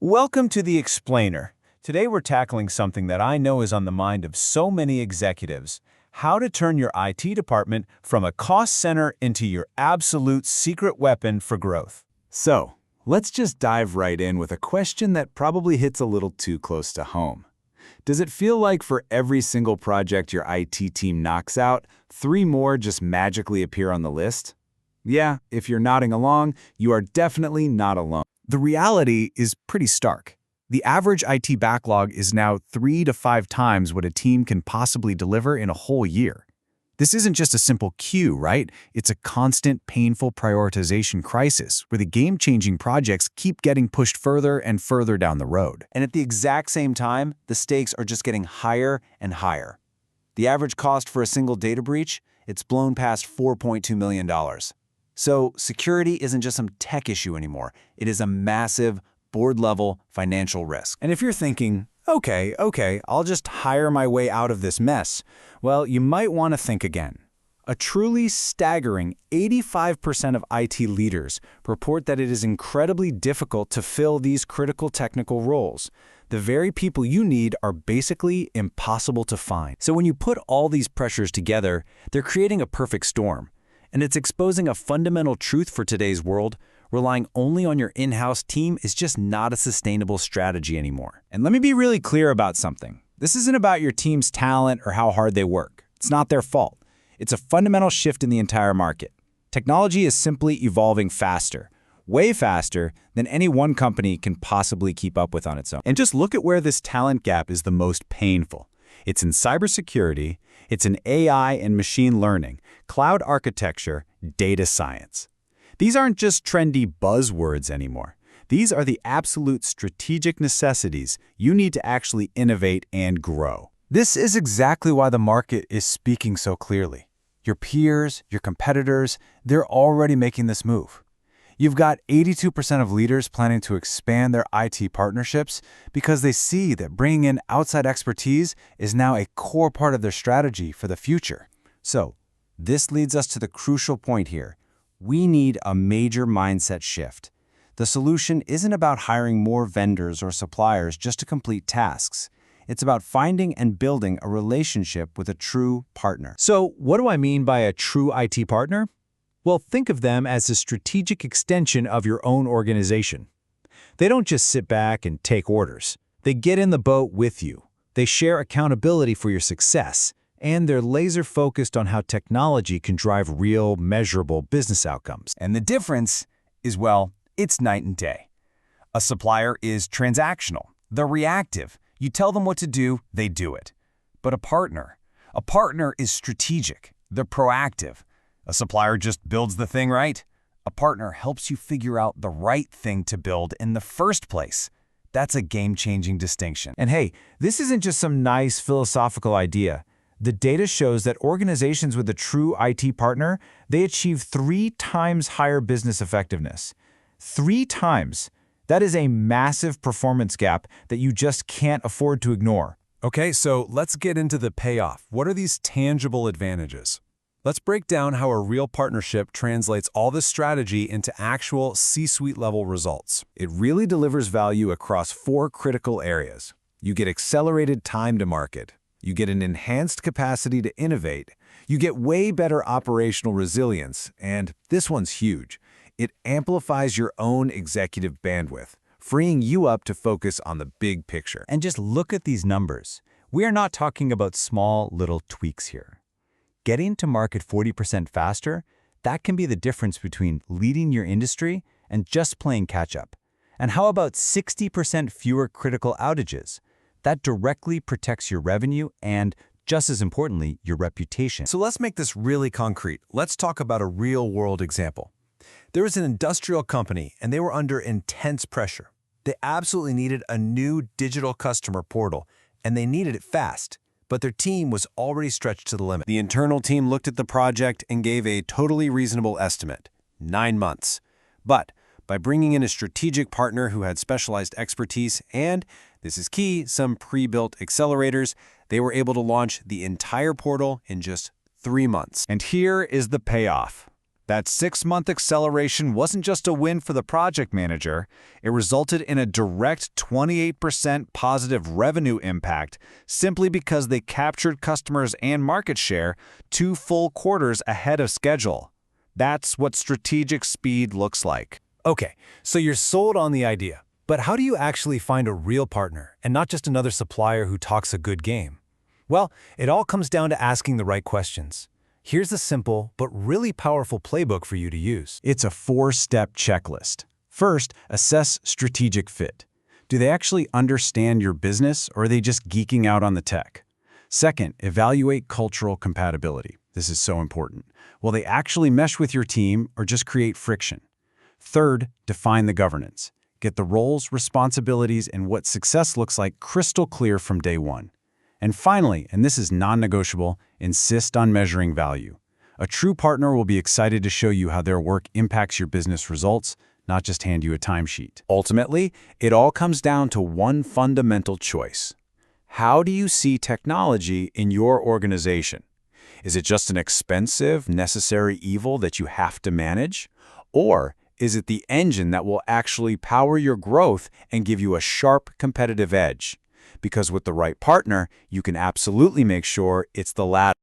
Welcome to The Explainer. Today we're tackling something that I know is on the mind of so many executives: how to turn your IT department from a cost center into your absolute secret weapon for growth. So, let's just dive right in with a question that probably hits a little too close to home. Does it feel like for every single project your IT team knocks out, 3 more just magically appear on the list? Yeah, if you're nodding along, you are definitely not alone. The reality is pretty stark. The average IT backlog is now 3 to 5 times what a team can possibly deliver in a whole year. This isn't just a simple queue, right? It's a constant, painful prioritization crisis where the game-changing projects keep getting pushed further and further down the road. And at the exact same time, the stakes are just getting higher and higher. The average cost for a single data breach, it's blown past $4.2 million. So security isn't just some tech issue anymore. It is a massive, board-level financial risk. And if you're thinking, okay, I'll just hire my way out of this mess, well, you might want to think again. A truly staggering 85% of IT leaders report that it is incredibly difficult to fill these critical technical roles. The very people you need are basically impossible to find. So when you put all these pressures together, they're creating a perfect storm. And it's exposing a fundamental truth for today's world: relying only on your in-house team is just not a sustainable strategy anymore. And let me be really clear about something. This isn't about your team's talent or how hard they work. It's not their fault. It's a fundamental shift in the entire market. Technology is simply evolving faster, way faster than any one company can possibly keep up with on its own. And just look at where this talent gap is the most painful. It's in cybersecurity, it's in AI and machine learning, cloud architecture, data science. These aren't just trendy buzzwords anymore. These are the absolute strategic necessities you need to actually innovate and grow. This is exactly why the market is speaking so clearly. Your peers, your competitors, they're already making this move. You've got 82% of leaders planning to expand their IT partnerships because they see that bringing in outside expertise is now a core part of their strategy for the future. So, this leads us to the crucial point here. We need a major mindset shift. The solution isn't about hiring more vendors or suppliers just to complete tasks. It's about finding and building a relationship with a true partner. So, what do I mean by a true IT partner? Well, think of them as a strategic extension of your own organization. They don't just sit back and take orders. They get in the boat with you. They share accountability for your success, and they're laser-focused on how technology can drive real, measurable business outcomes. And the difference is, well, it's night and day. A supplier is transactional. They're reactive. You tell them what to do, they do it. But a partner is strategic. They're proactive. A supplier just builds the thing right. A partner helps you figure out the right thing to build in the first place. That's a game-changing distinction. And hey, this isn't just some nice philosophical idea. The data shows that organizations with a true IT partner, they achieve 3 times higher business effectiveness. 3 times. That is a massive performance gap that you just can't afford to ignore. Okay, so let's get into the payoff. What are these tangible advantages? Let's break down how a real partnership translates all this strategy into actual C-suite level results. It really delivers value across 4 critical areas. You get accelerated time to market. You get an enhanced capacity to innovate. You get way better operational resilience. And this one's huge. It amplifies your own executive bandwidth, freeing you up to focus on the big picture. And just look at these numbers. We are not talking about small little tweaks here. Getting to market 40% faster, that can be the difference between leading your industry and just playing catch-up. And how about 60% fewer critical outages? That directly protects your revenue and, just as importantly, your reputation. So let's make this really concrete. Let's talk about a real-world example. There was an industrial company, and they were under intense pressure. They absolutely needed a new digital customer portal, and they needed it fast. But their team was already stretched to the limit. The internal team looked at the project and gave a totally reasonable estimate: 9 months. But by bringing in a strategic partner who had specialized expertise and, this is key, some pre-built accelerators, they were able to launch the entire portal in just 3 months. And here is the payoff. That 6-month acceleration wasn't just a win for the project manager, it resulted in a direct 28% positive revenue impact simply because they captured customers and market share 2 full quarters ahead of schedule. That's what strategic speed looks like. Okay, so you're sold on the idea. But how do you actually find a real partner and not just another supplier who talks a good game? Well, it all comes down to asking the right questions. Here's a simple but really powerful playbook for you to use. It's a 4-step checklist. First, assess strategic fit. Do they actually understand your business, or are they just geeking out on the tech? Second, evaluate cultural compatibility. This is so important. Will they actually mesh with your team or just create friction? Third, define the governance. Get the roles, responsibilities, and what success looks like crystal clear from day one. And finally, and this is non-negotiable, insist on measuring value. A true partner will be excited to show you how their work impacts your business results, not just hand you a timesheet. Ultimately, it all comes down to one fundamental choice. How do you see technology in your organization? Is it just an expensive, necessary evil that you have to manage? Or is it the engine that will actually power your growth and give you a sharp competitive edge? Because with the right partner, you can absolutely make sure it's the latter.